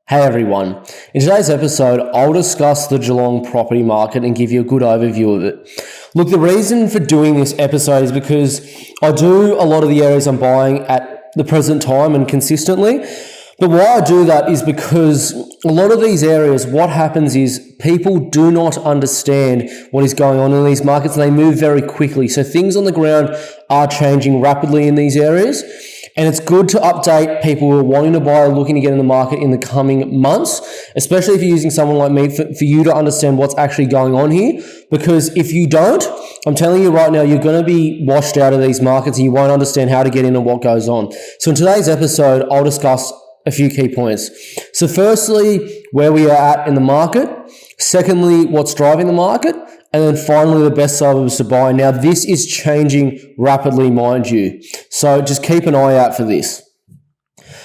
Hey everyone, in today's episode, I'll discuss the Geelong property market and give you a good overview of it. Look, the reason for doing this episode is because I do a lot of the areas I'm buying at the present time and consistently. But why I do that is because a lot of these areas, what happens is people do not understand what is going on in these markets and they move very quickly. So things on the ground are changing rapidly in these areas. And it's good to update people who are wanting to buy or looking to get in the market in the coming months, especially if you're using someone like me, for you to understand what's actually going on here. Because if you don't, I'm telling you right now, you're going to be washed out of these markets and you won't understand how to get in and what goes on. So in today's episode, I'll discuss a few key points. So firstly, where we are at in the market. Secondly, what's driving the market. And then finally, the best suburbs to buy. Now, this is changing rapidly, mind you. So just keep an eye out for this.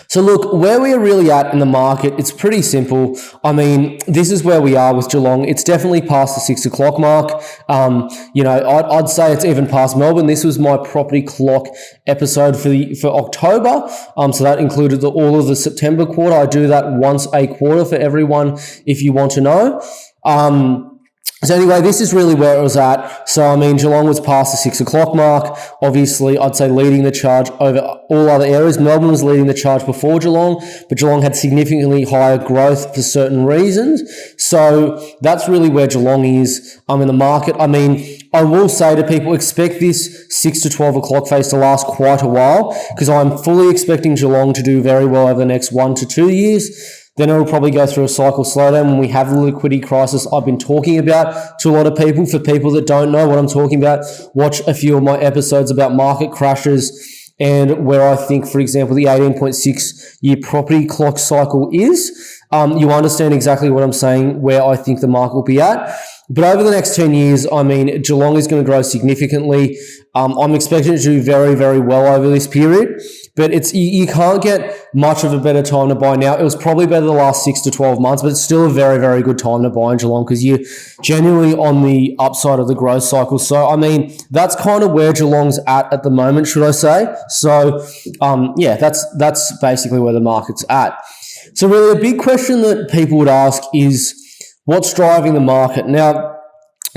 So look, where we are really at in the market, it's pretty simple. I mean, this is where we are with Geelong. It's definitely past the 6 o'clock mark. I'd say it's even past Melbourne. This was my property clock episode for October. So that included all of the September quarter. I do that once a quarter for everyone if you want to know. So anyway, this is really where it was at. So, I mean, Geelong was past the 6 o'clock mark. Obviously, I'd say leading the charge over all other areas. Melbourne was leading the charge before Geelong, but Geelong had significantly higher growth for certain reasons. So that's really where Geelong is in the market. I mean, I will say to people, expect this 6 to 12 o'clock phase to last quite a while because I'm fully expecting Geelong to do very well over the next 1 to 2 years. Then it will probably go through a cycle slowdown when we have the liquidity crisis I've been talking about to a lot of people. For people that don't know what I'm talking about, watch a few of my episodes about market crashes and where I think, for example, the 18.6-year property clock cycle is. You understand exactly what I'm saying, where I think the market will be at. But over the next 10 years, I mean, Geelong is going to grow significantly. I'm expecting it to do very, very well over this period. But you can't get much of a better time to buy now. It was probably better the last 6 to 12 months, but it's still a very, very good time to buy in Geelong because you're genuinely on the upside of the growth cycle. So, I mean, that's kind of where Geelong's at the moment, should I say. So, that's basically where the market's at. So really a big question that people would ask is what's driving the market? Now,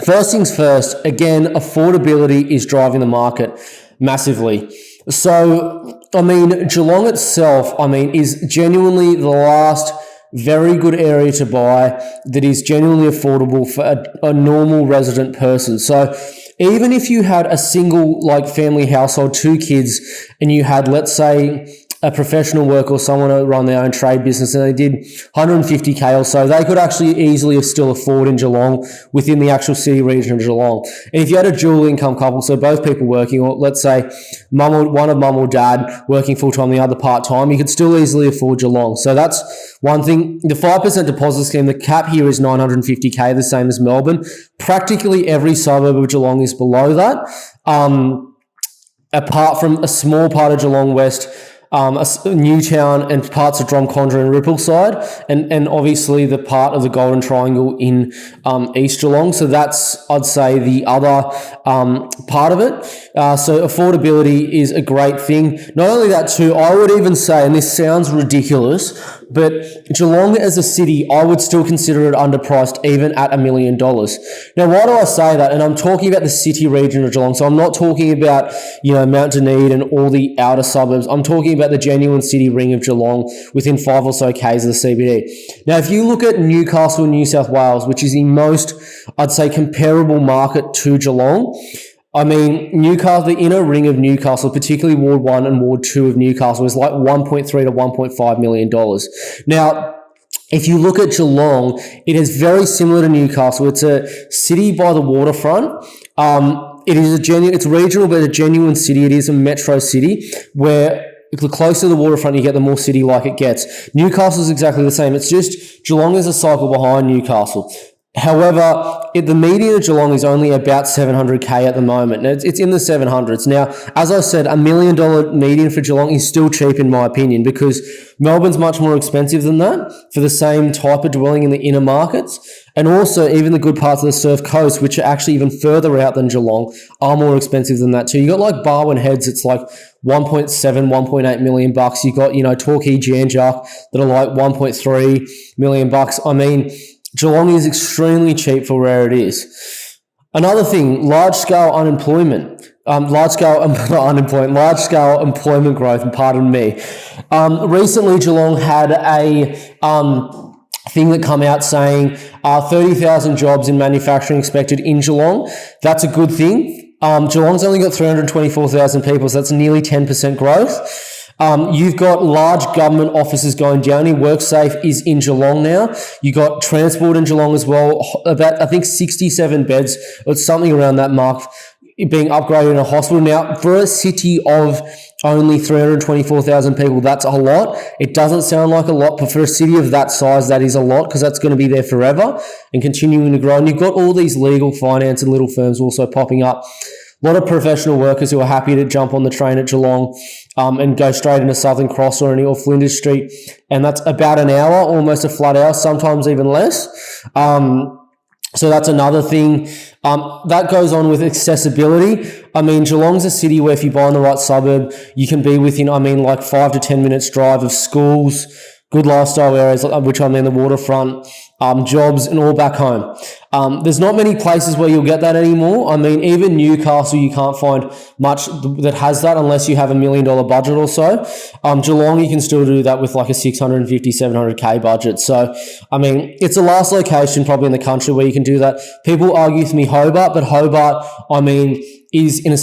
first things first, again, affordability is driving the market massively. So, I mean, Geelong itself, is genuinely the last very good area to buy that is genuinely affordable for a normal resident person. So, even if you had a single family household, 2 kids, and you had, let's say, a professional worker or someone who run their own trade business and they did 150K or so, they could actually easily still afford in Geelong within the actual city region of Geelong. And if you had a dual income couple, so both people working, or let's say one of mum or dad working full-time, the other part-time, you could still easily afford Geelong. So that's one thing. The 5% deposit scheme, the cap here is 950K, the same as Melbourne. Practically every suburb of Geelong is below that, apart from a small part of Geelong West, Newtown and parts of Drumcondra and Rippleside, and obviously the part of the Golden Triangle in East Geelong. So that's, I'd say, the other part of it. So affordability is a great thing. Not only that too, I would even say, and this sounds ridiculous, but Geelong as a city, I would still consider it underpriced even at $1 million. Now, why do I say that? And I'm talking about the city region of Geelong. So I'm not talking about, Mount Dunedin and all the outer suburbs. I'm talking about the genuine city ring of Geelong within 5 or so Ks of the CBD. Now, if you look at Newcastle, New South Wales, which is the most, I'd say, comparable market to Geelong, Newcastle, the inner ring of Newcastle, particularly Ward 1 and Ward 2 of Newcastle, is like $1.3 to $1.5 million. Now, if you look at Geelong, it is very similar to Newcastle. It's a city by the waterfront. It's regional, but a genuine city. It is a metro city where the closer to the waterfront you get, the more city-like it gets. Newcastle is exactly the same. It's just Geelong is a cycle behind Newcastle. However, the median of Geelong is only about 700K at the moment. It's in the 700s. Now, as I said, $1 million median for Geelong is still cheap in my opinion, because Melbourne's much more expensive than that for the same type of dwelling in the inner markets. And also, even the good parts of the Surf Coast, which are actually even further out than Geelong, are more expensive than that too. You got like Barwon Heads, it's like 1.7, 1.8 million bucks. You got, Torquay, Janjak that are like 1.3 million bucks. I mean, Geelong is extremely cheap for where it is. Another thing, large-scale employment growth, pardon me. Recently, Geelong had a thing that come out saying 30,000 jobs in manufacturing expected in Geelong. That's a good thing. Geelong's only got 324,000 people, so that's nearly 10% growth. You've got large government offices going down here. WorkSafe is in Geelong now. You got transport in Geelong as well. About, I think, 67 beds or something around that mark being upgraded in a hospital. Now, for a city of only 324,000 people, that's a lot. It doesn't sound like a lot, but for a city of that size, that is a lot, because that's going to be there forever and continuing to grow. And you've got all these legal, finance and little firms also popping up. A lot of professional workers who are happy to jump on the train at Geelong and go straight into Southern Cross or Flinders Street. And that's about an hour, almost a flat hour, sometimes even less. So that's another thing. That goes on with accessibility. I mean, Geelong's a city where if you buy in the right suburb, you can be within, like 5 to 10 minutes drive of schools, good lifestyle areas, which I mean the waterfront, jobs, and all back home. There's not many places where you'll get that anymore. I mean, even Newcastle, you can't find much that has that unless you have $1 million budget or so. Geelong, you can still do that with like a 650, 700K budget. So, I mean, it's the last location probably in the country where you can do that. People argue with me Hobart, but Hobart, I mean, is in a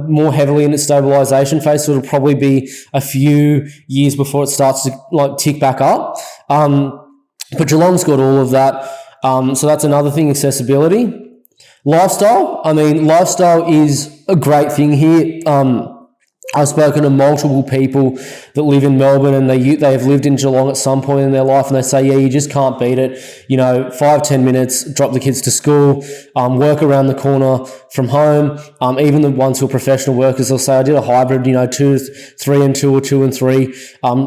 more heavily in its stabilisation phase, so it'll probably be a few years before it starts to like tick back up. But Geelong's got all of that. So that's another thing, accessibility. Lifestyle. I mean, lifestyle is a great thing here. I've spoken to multiple people that live in Melbourne and they have lived in Geelong at some point in their life, and they say, yeah, you just can't beat it. 5-10 minutes, drop the kids to school, work around the corner from home. Even the ones who are professional workers, they'll say, I did a hybrid, 2, 3 and 2 or 2 and 3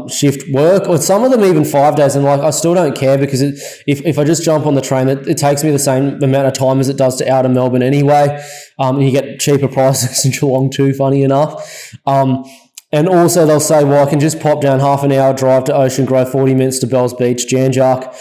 shift work, or some of them even 5 days. And like, I still don't care, because if I just jump on the train, it takes me the same amount of time as it does to outer Melbourne anyway. And you get cheaper prices in Geelong too, funny enough. And also they'll say, well, I can just pop down half an hour drive to Ocean Grove, 40 minutes to Bells Beach, Janjak,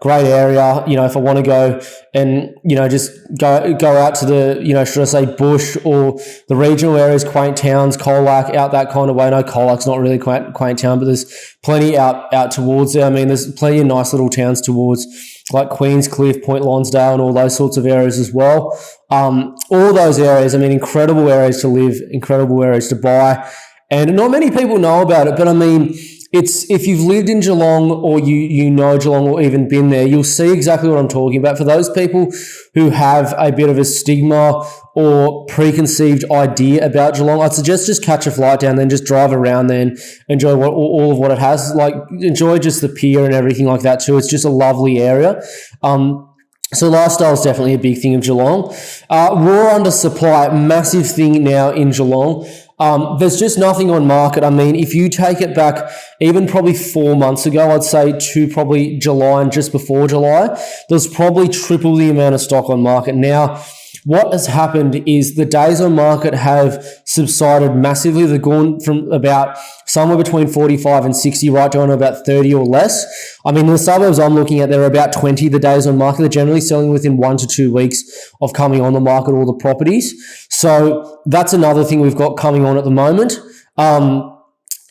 great area. If I want to go and, just go out to the, should I say bush or the regional areas, quaint towns, Colac, out that kind of way. No, Colac's not really quaint town, but there's plenty out towards there. I mean, there's plenty of nice little towns towards like Queenscliff, Point Lonsdale, and all those sorts of areas as well. All those areas, I mean, incredible areas to live, incredible areas to buy. And not many people know about it, but I mean, if you've lived in Geelong or you know Geelong or even been there, you'll see exactly what I'm talking about. For those people who have a bit of a stigma or preconceived idea about Geelong, I'd suggest just catch a flight down, then just drive around there and enjoy all of what it has. Like, enjoy just the pier and everything like that too. It's just a lovely area. So lifestyle is definitely a big thing of Geelong. Raw under supply, massive thing now in Geelong. There's just nothing on market. I mean, if you take it back even probably 4 months ago, I'd say to probably July and just before July, there's probably triple the amount of stock on market. Now, what has happened is the days on market have subsided massively. They've gone from about somewhere between 45 and 60 right down to about 30 or less. I mean, in the suburbs I'm looking at, there are about 20 the days on market. They're generally selling within 1 to 2 weeks of coming on the market, all the properties. So that's another thing we've got coming on at the moment.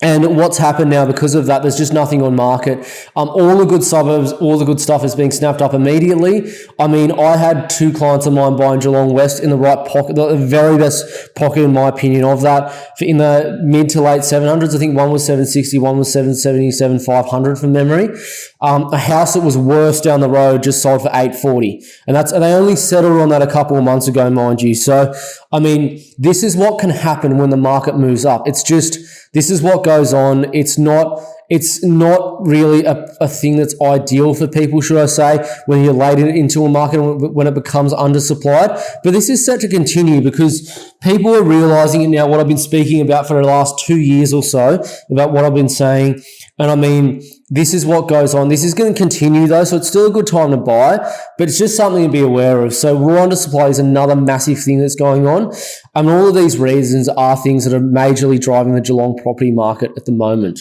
And what's happened now because of that, there's just nothing on market. All the good suburbs, all the good stuff is being snapped up immediately. I mean, I had 2 clients of mine buying Geelong West in the right pocket, the very best pocket in my opinion of that, in the mid to late 700s. I think one was 760, one was 777, 500 from memory. A house that was worse down the road just sold for 840, and they only settled on that a couple of months ago, mind you. So, I mean, this is what can happen when the market moves up. This is what goes on. It's not it's not really a thing that's ideal for people, should I say, when you're late into a market when it becomes undersupplied. But this is set to continue because people are realizing it now, what I've been speaking about for the last 2 years or so, about what I've been saying. And I mean, this is what goes on. This is going to continue though, so it's still a good time to buy, but it's just something to be aware of. So raw undersupply is another massive thing that's going on. And all of these reasons are things that are majorly driving the Geelong property market at the moment.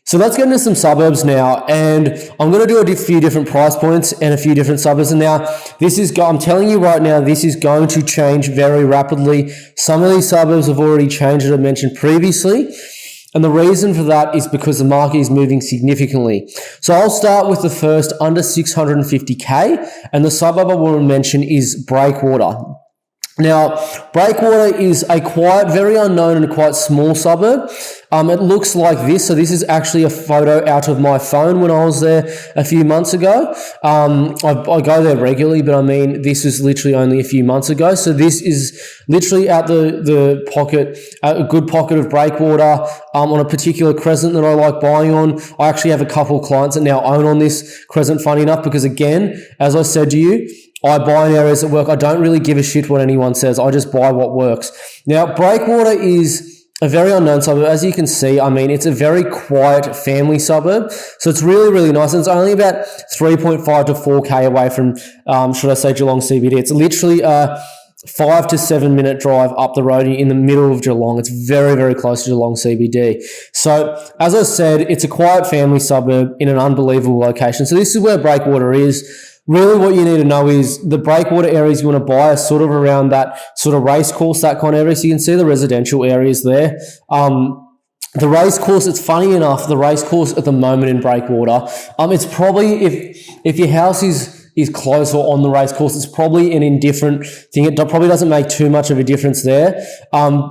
So let's get into some suburbs now, and I'm going to do a few different price points and a few different suburbs. And now I'm telling you right now, this is going to change very rapidly. Some of these suburbs have already changed, as I mentioned previously. And the reason for that is because the market is moving significantly. So I'll start with the first under 650K, and the suburb I want to mention is Breakwater. Now, Breakwater is a very unknown and quite small suburb. It looks like this. So this is actually a photo out of my phone when I was there a few months ago. I go there regularly, but I mean, this is literally only a few months ago. So this is literally out the pocket, a good pocket of Breakwater, on a particular crescent that I like buying on. I actually have a couple of clients that now own on this crescent, funny enough, because again, as I said to you, I buy in areas that work. I don't really give a shit what anyone says. I just buy what works. Now, Breakwater is a very unknown suburb. As you can see, I mean, it's a very quiet family suburb. So it's really, really nice. And it's only about 3.5 to 4K away from, should I say, Geelong CBD. It's literally a 5 to 7 minute drive up the road in the middle of Geelong. It's very, very close to Geelong CBD. So as I said, it's a quiet family suburb in an unbelievable location. So this is where Breakwater is. Really what you need to know is the Breakwater areas you want to buy are sort of around that sort of race course, that kind of area. So you can see the residential areas there. The race course, it's funny enough, the race course at the moment in Breakwater, it's probably, if your house is close or on the race course, it's probably an indifferent thing. It probably doesn't make too much of a difference there,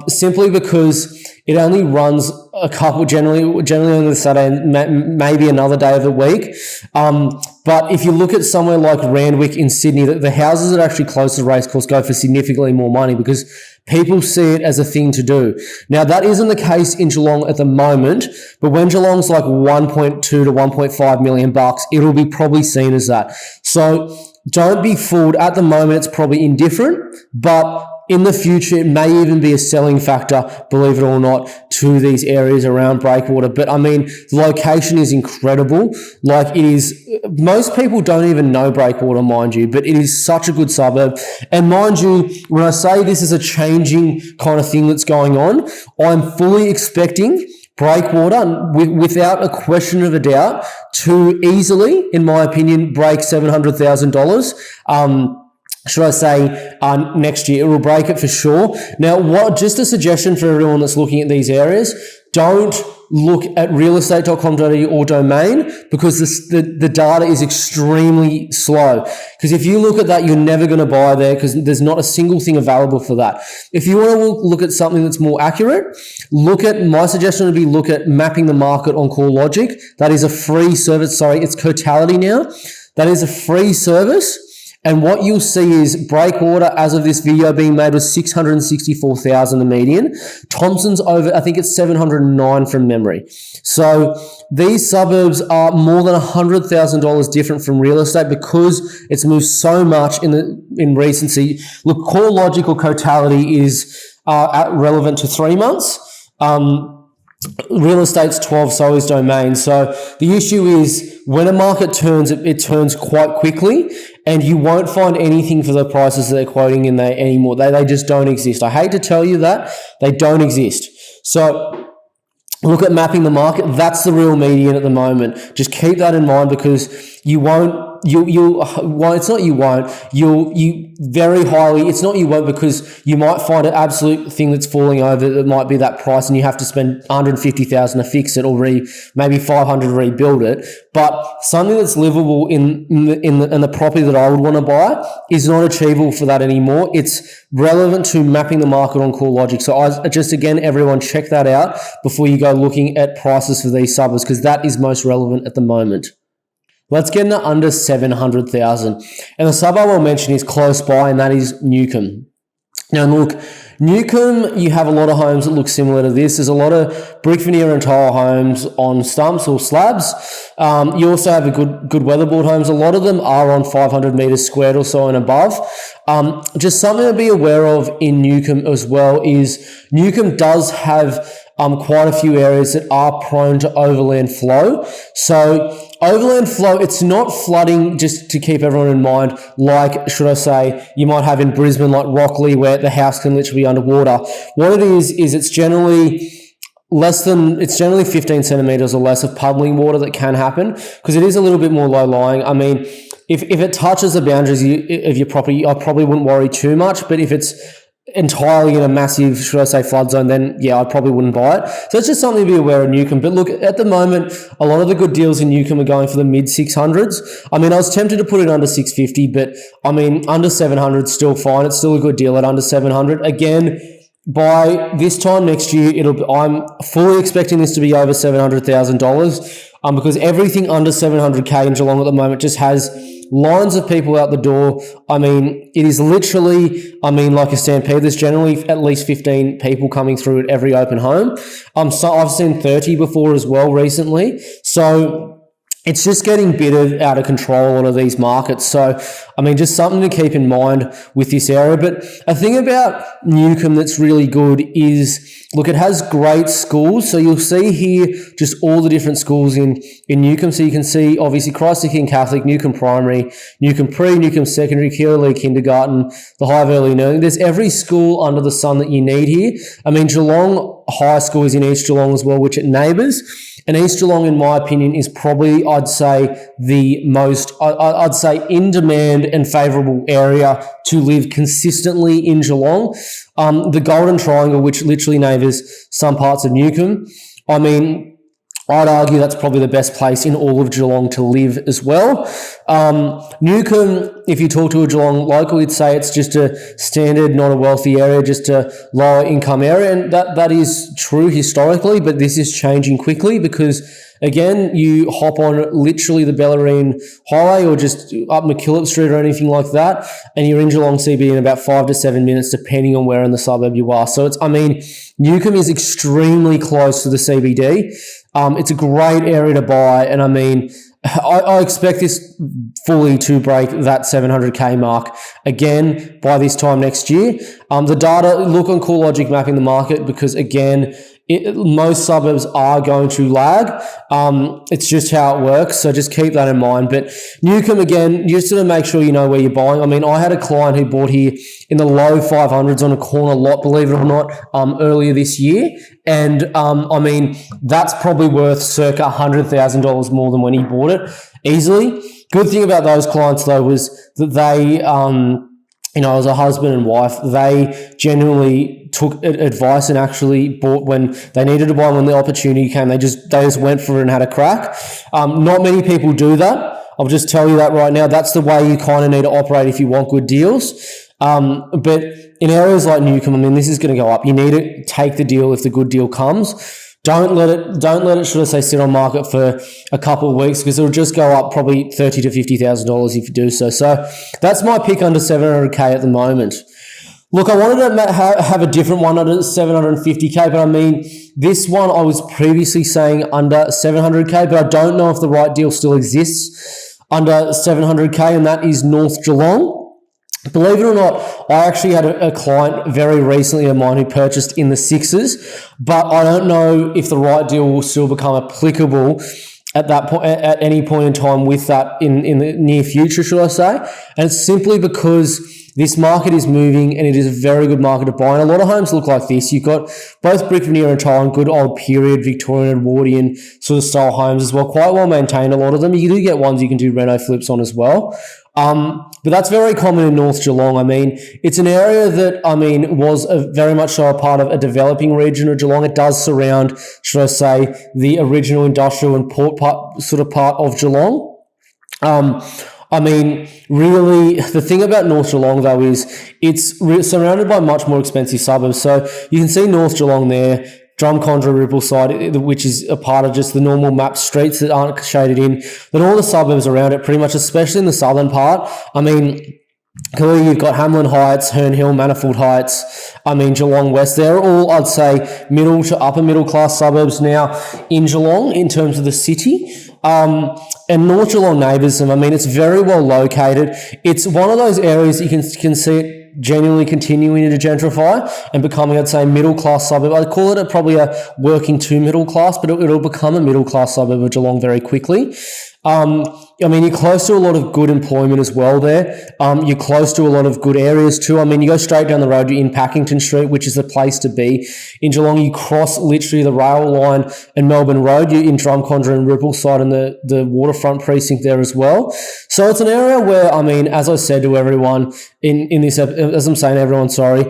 simply because it only runs a couple, generally on the Saturday and maybe another day of the week. But if you look at somewhere like Randwick in Sydney, the houses that are actually close to the racecourse go for significantly more money because people see it as a thing to do. Now, that isn't the case in Geelong at the moment, but when Geelong's like 1.2 to 1.5 million bucks, it'll be probably seen as that. So don't be fooled. At the moment, it's probably indifferent, but in the future, it may even be a selling factor, believe it or not, to these areas around Breakwater. But I mean, the location is incredible. Like it is, most people don't even know Breakwater, mind you, but it is such a good suburb. And mind you, when I say this is a changing kind of thing that's going on, I'm fully expecting Breakwater, without a question of a doubt, to easily, in my opinion, break $700,000. Should I say next year? It will break it for sure. Now, just a suggestion for everyone that's looking at these areas, don't look at realestate.com.au or Domain because the data is extremely slow. Because if you look at that, you're never going to buy there because there's not a single thing available for that. If you want to look at something that's more accurate, my suggestion would be look at Mapping the Market on CoreLogic. That is a free service. Sorry, it's Cotality now. That is a free service. And what you'll see is Breakwater, as of this video being made, was 664,000 the median. Thompson's over, I think it's 709 from memory. So these suburbs are more than $100,000 different from real estate because it's moved so much in recency. Look, CoreLogic or Cotality is relevant to 3 months. Real estate's 12, so is Domain. So the issue is when a market turns, it turns quite quickly and you won't find anything for the prices that they're quoting in there anymore. They just don't exist. I hate to tell you that. They don't exist. So look at Mapping the Market. That's the real median at the moment. Just keep that in mind because you won't, it's not you won't, you very highly, it's not you won't because you might find an absolute thing that's falling over that might be that price and you have to spend $150,000 to fix it or maybe $500 to rebuild it. But something that's livable in the property that I would want to buy is not achievable for that anymore. It's relevant to Mapping the Market on CoreLogic. So again, everyone check that out before you go looking at prices for these suburbs because that is most relevant at the moment. Let's get into under 700,000. And the suburb I'll mention is close by, and that is Newcomb. Now, look, Newcomb, you have a lot of homes that look similar to this. There's a lot of brick veneer and tile homes on stumps or slabs. You also have a good weatherboard homes. A lot of them are on 500 metres squared or so and above. Just something to be aware of in Newcomb as well is Newcomb does have quite a few areas that are prone to overland flow. So overland flow, it's not flooding, just to keep everyone in mind, like, should I say, you might have in Brisbane, like Rockley, where the house can literally be underwater. What it is it's generally 15 centimetres or less of puddling water that can happen, because it is a little bit more low-lying. I mean, if it touches the boundaries of your property, I probably wouldn't worry too much, but if it's entirely in a massive, should I say, flood zone, then yeah, I probably wouldn't buy it. So it's just something to be aware of Newcomb. But look, at the moment, a lot of the good deals in Newcomb are going for the mid 600s. I mean, I was tempted to put it under 650, but I mean, under 700 is still fine. It's still a good deal at under 700. Again, by this time next year, I'm fully expecting this to be over $700,000, because everything under 700K in Geelong at the moment just has lines of people out the door. I mean, it is literally, like a stampede. There's generally at least 15 people coming through at every open home. So I've seen 30 before as well recently. So it's just getting bittered out of control, a lot of these markets. So, I mean, just something to keep in mind with this area. But a thing about Newcomb that's really good is, look, it has great schools. So you'll see here just all the different schools in Newcomb. So you can see, obviously, Christ the King Catholic, Newcomb Primary, Newcomb Pre, Newcomb Secondary, Keeler Kindergarten, the Hive Early Learning. There's every school under the sun that you need here. I mean, Geelong High School is in East Geelong as well, which it neighbours. And East Geelong, in my opinion, is probably, I'd say, the most, I'd say, in-demand and favourable area to live consistently in Geelong. The Golden Triangle, which literally neighbours some parts of Newcomb, I mean, I'd argue that's probably the best place in all of Geelong to live as well. Newcomb, if you talk to a Geelong local, you'd say it's just a standard, not a wealthy area, just a lower income area. And that is true historically, but this is changing quickly because, again, you hop on literally the Bellarine Highway or just up McKillop Street or anything like that, and you're in Geelong CBD in about 5 to 7 minutes, depending on where in the suburb you are. So Newcomb is extremely close to the CBD. It's a great area to buy, and I mean, I expect this fully to break that 700K mark again by this time next year. The data, look on CoreLogic mapping the market because, again, most suburbs are going to lag. It's just how it works, so just keep that in mind. But Newcomb, again, you just got to make sure you know where you're buying. I mean, I had a client who bought here in the low 500s on a corner lot, believe it or not, earlier this year. And, I mean, that's probably worth circa $100,000 more than when he bought it, easily. Good thing about those clients, though, was that they, as a husband and wife, they genuinely took advice and actually bought when they needed to buy. When the opportunity came, they just went for it and had a crack. Not many people do that. I'll just tell you that right now. That's the way you kind of need to operate if you want good deals. But in areas like Newcomb, I mean, this is going to go up. You need to take the deal if the good deal comes. Don't let it, should I say, sit on market for a couple of weeks because it'll just go up probably $30,000 to $50,000 if you do so. So that's my pick under 700K at the moment. Look, I wanted to have a different one under 750K, but I mean, this one I was previously saying under 700K, but I don't know if the right deal still exists under 700K, and that is North Geelong. Believe it or not, I actually had a client very recently of mine who purchased in the sixes, but I don't know if the right deal will still become applicable at that point, at any point in time with that in the near future, should I say? And it's simply because this market is moving and it is a very good market to buy. And a lot of homes look like this. You've got both brick veneer and tile and good old period Victorian Edwardian sort of style homes as well. Quite well maintained, a lot of them. You do get ones you can do reno flips on as well. But that's very common in North Geelong. I mean, it's an area that, was very much so a part of a developing region of Geelong. It does surround, should I say, the original industrial and port part of Geelong. Really, the thing about North Geelong, though, is it's surrounded by much more expensive suburbs. So you can see North Geelong there, Drumcondra, Rippleside, which is a part of just the normal map streets that aren't shaded in. Then all the suburbs around it, pretty much, especially in the southern part. I mean, Clearly, you've got Hamlin Heights, Herne Hill, Manifold Heights, Geelong West. They're all, I'd say, middle to upper middle class suburbs now in Geelong in terms of the city. And North Geelong neighbours them. It's very well located. It's one of those areas you can see it genuinely continuing to gentrify and becoming, I'd say, middle class suburb. I'd call it probably a working to middle class, but it'll become a middle class suburb of Geelong very quickly. You're close to a lot of good employment as well there. You're close to a lot of good areas too. You go straight down the road, you're in Packington Street, which is the place to be. In Geelong, you cross literally the rail line and Melbourne Road. You're in Drumcondra and Rippleside and the waterfront precinct there as well. So it's an area where, as I said to everyone in this, as I'm saying everyone, sorry,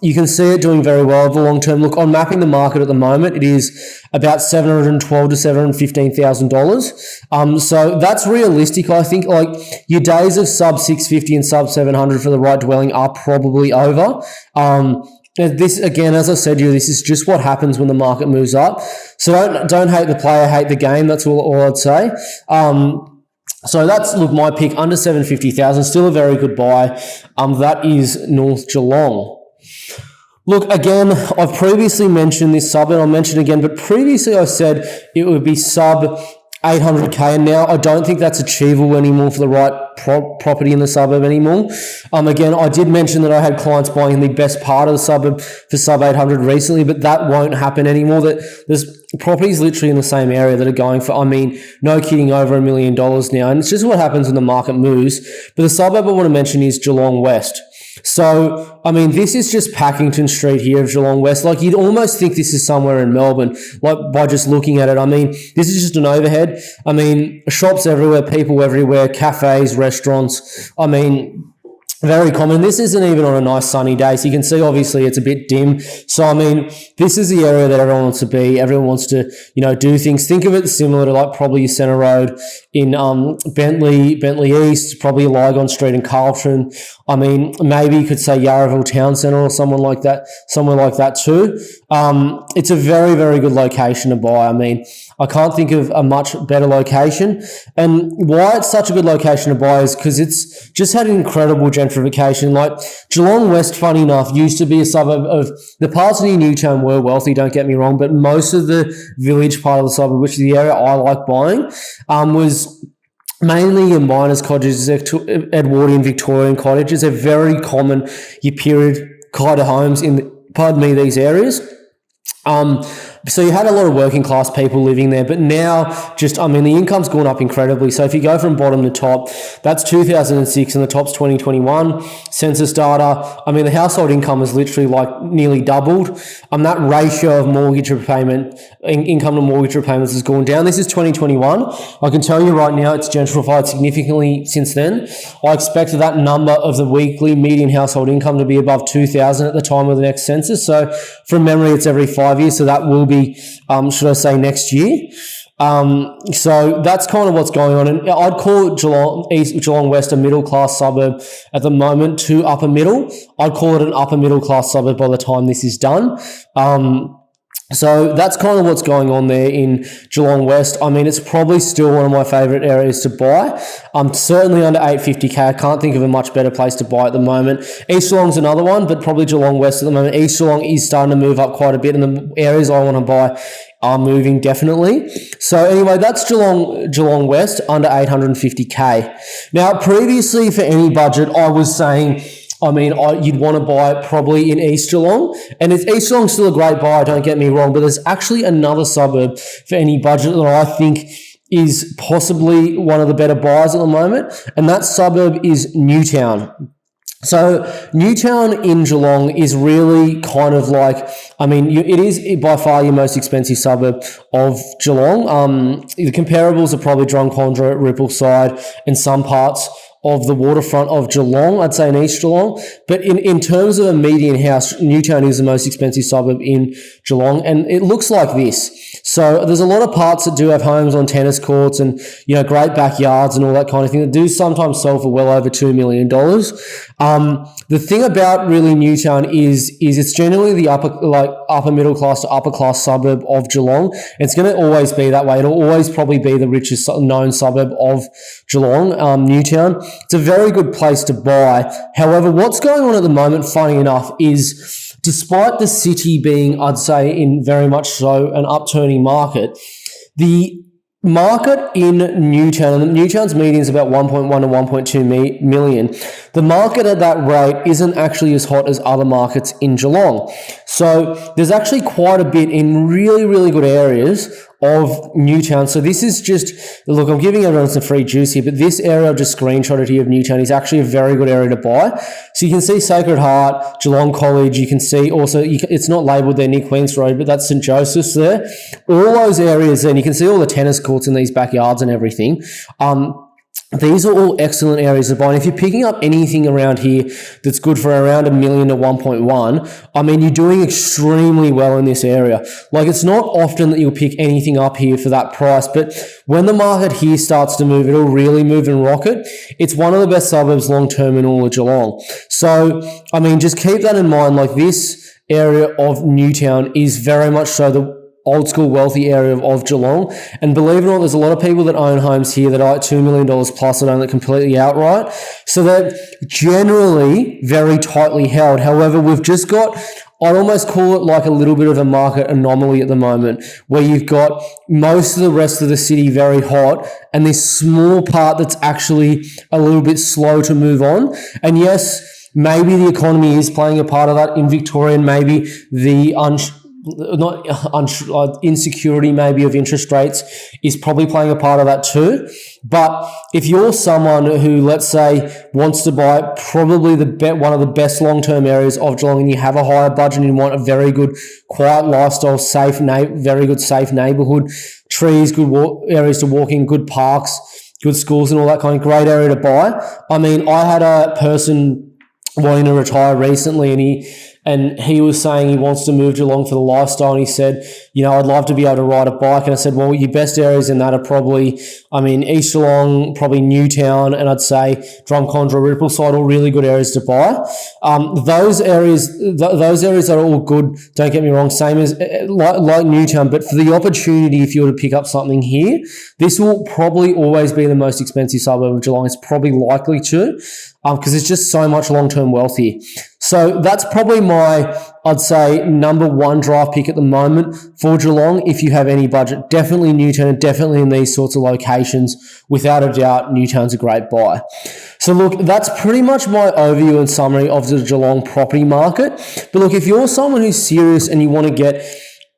you can see it doing very well over the long term. Look, on mapping the market at the moment, it is about $712,000 to $715,000. So that's realistic. I think like your days of sub 650 and sub 700 for the right dwelling are probably over. This again, as I said to you, this is just what happens when the market moves up. So don't hate the player, hate the game. That's all I'd say. So that's, look, my pick under 750,000, still a very good buy. That is North Geelong. Look, again, I've previously mentioned this suburb, I'll mention it again, but previously I said it would be sub 800k, and now I don't think that's achievable anymore for the right property in the suburb anymore. Again, I did mention that I had clients buying in the best part of the suburb for sub 800 recently, but that won't happen anymore. There's properties literally in the same area that are going for, no kidding, over $1 million now, and it's just what happens when the market moves. But the suburb I want to mention is Geelong West. So, this is just Packington Street here of Geelong West. Like, you'd almost think this is somewhere in Melbourne, like, by just looking at it. This is just an overhead. Shops everywhere, people everywhere, cafes, restaurants. Very common. This isn't even on a nice sunny day, so you can see obviously it's a bit dim. So this is the area that everyone wants to be. Everyone wants to, do things. Think of it similar to like probably your Centre Road in Bentley East, probably Lygon Street in Carlton. Maybe you could say Yarraville Town Centre or somewhere like that too. It's a very, very good location to buy. I can't think of a much better location. And why it's such a good location to buy is because it's just had incredible gentrification. Like Geelong West, funny enough, used to be a suburb of the parts of Newtown were wealthy, don't get me wrong, but most of the village part of the suburb, which is the area I like buying, was mainly your miners' cottages, Edwardian Victorian cottages. They're very common, your period kind of homes in, these areas. So you had a lot of working class people living there, but now just, the income's gone up incredibly. So if you go from bottom to top, that's 2006 and the top's 2021 census data. The household income is literally like nearly doubled. That ratio of mortgage repayment, income to mortgage repayments has gone down. This is 2021. I can tell you right now it's gentrified significantly since then. I expect that number of the weekly median household income to be above 2,000 at the time of the next census. So from memory, it's every 5 years. So that will be should I say next year. So that's kind of what's going on. And I'd call Geelong West a middle class suburb at the moment to upper middle. I'd call it an upper middle class suburb by the time this is done. So that's kind of what's going on there in Geelong West. It's probably still one of my favourite areas to buy. Certainly under 850k. I can't think of a much better place to buy at the moment. East Geelong's another one, but probably Geelong West at the moment. East Geelong is starting to move up quite a bit, and the areas I want to buy are moving definitely. So anyway, that's Geelong West under 850k. Now, previously for any budget, I was saying, you'd want to buy it probably in East Geelong. And East Geelong's still a great buy, don't get me wrong, but there's actually another suburb for any budget that I think is possibly one of the better buys at the moment, and that suburb is Newtown. So Newtown in Geelong is really kind of like, it is by far your most expensive suburb of Geelong. The comparables are probably Drumcondra, Rippleside, and some parts of the waterfront of Geelong, I'd say in East Geelong. But in terms of a median house, Newtown is the most expensive suburb in Geelong, and it looks like this. So there's a lot of parts that do have homes on tennis courts and, great backyards and all that kind of thing that do sometimes sell for well over $2 million. The The thing about really Newtown is it's generally the upper middle class to upper class suburb of Geelong. It's going to always be that way. It'll always probably be the richest known suburb of Geelong, Newtown. It's a very good place to buy. However, what's going on at the moment, funny enough, is despite the city being, I'd say, in very much so an upturning market, the market in Newtown, and Newtown's median is about 1.1 to 1.2 million. The market at that rate isn't actually as hot as other markets in Geelong. So there's actually quite a bit in really, really good areas of Newtown. So this is just, look, I'm giving everyone some free juice here, but this area I've just screenshotted here of Newtown is actually a very good area to buy. So you can see Sacred Heart, Geelong College, you can see also, it's not labelled there near Queen's Road, but that's St. Joseph's there. All those areas there, and you can see all the tennis courts in these backyards and everything. These are all excellent areas to buy. And if you're picking up anything around here that's good for around $1 million to 1.1, I mean, you're doing extremely well in this area. Like, it's not often that you'll pick anything up here for that price, but when the market here starts to move, it'll really move and rocket. It's one of the best suburbs long-term in all of Geelong. So, I mean, just keep that in mind. Like, this area of Newtown is very much so the old school wealthy area of Geelong. And believe it or not, there's a lot of people that own homes here that are like $2 million plus that own it completely outright. So they're generally very tightly held. However, we've just got, I'd almost call it like a little bit of a market anomaly at the moment, where you've got most of the rest of the city very hot and this small part that's actually a little bit slow to move on. And yes, maybe the economy is playing a part of that in Victoria, and maybe the insecurity maybe of interest rates is probably playing a part of that too. But if you're someone who, let's say, wants to buy probably one of the best long-term areas of Geelong, and you have a higher budget and you want a very good, quiet lifestyle, very good, safe neighbourhood, trees, good areas to walk in, good parks, good schools and all that kind of great area to buy. I mean, I had a person wanting to retire recently, and he was saying he wants to move Geelong for the lifestyle, and he said, you know, I'd love to be able to ride a bike. And I said, well, your best areas in that are probably, I mean, East Geelong, probably Newtown, and I'd say Drumcondra, Rippleside, all really good areas to buy. Those areas are all good, don't get me wrong, same as like Newtown, but for the opportunity, if you were to pick up something here, this will probably always be the most expensive suburb of Geelong. It's probably likely to, because it's just so much long-term wealth here. So that's probably I'd say, number one draft pick at the moment for Geelong if you have any budget. Definitely Newtown, and definitely in these sorts of locations. Without a doubt, Newtown's a great buy. So look, that's pretty much my overview and summary of the Geelong property market. But look, if you're someone who's serious and you want to get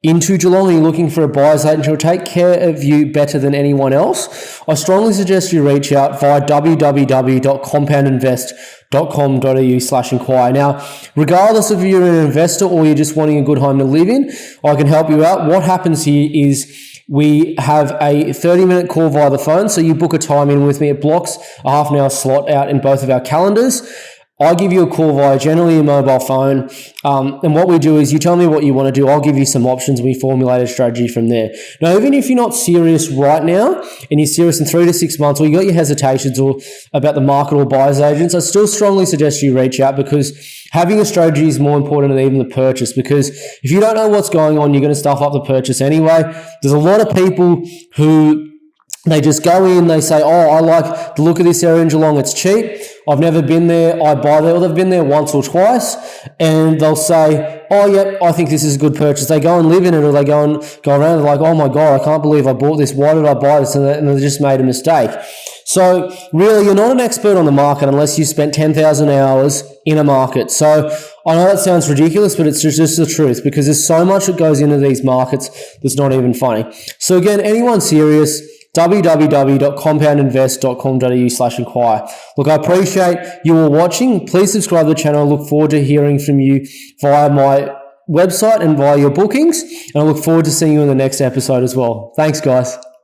into Geelong and you're looking for a buyer's agent who will take care of you better than anyone else, I strongly suggest you reach out via www.compoundinvest.com.au/inquire. Now, regardless if you're an investor or you're just wanting a good home to live in, I can help you out. What happens here is we have a 30-minute call via the phone. So you book a time in with me. It blocks a half an hour slot out in both of our calendars. I give you a call via generally a mobile phone, and what we do is you tell me what you want to do. I'll give you some options. We formulate a strategy from there. Now, even if you're not serious right now and you're serious in 3 to 6 months, or you got your hesitations or about the market or buyer's agents, I still strongly suggest you reach out, because having a strategy is more important than even the purchase, because if you don't know what's going on, you're going to stuff up the purchase anyway. There's a lot of people who they just go in, they say, oh, I like the look of this area in Geelong, it's cheap, I've never been there, I buy there, or they've been there once or twice, and they'll say, oh, yeah, I think this is a good purchase. They go and live in it, or they go around, they're like, oh my God, I can't believe I bought this, why did I buy this? And they just made a mistake. So really, you're not an expert on the market unless you spent 10,000 hours in a market. So I know that sounds ridiculous, but it's just the truth, because there's so much that goes into these markets that's not even funny. So again, anyone serious, www.compoundinvest.com.au/inquire. Look, I appreciate you all watching. Please subscribe to the channel. I look forward to hearing from you via my website and via your bookings. And I look forward to seeing you in the next episode as well. Thanks, guys.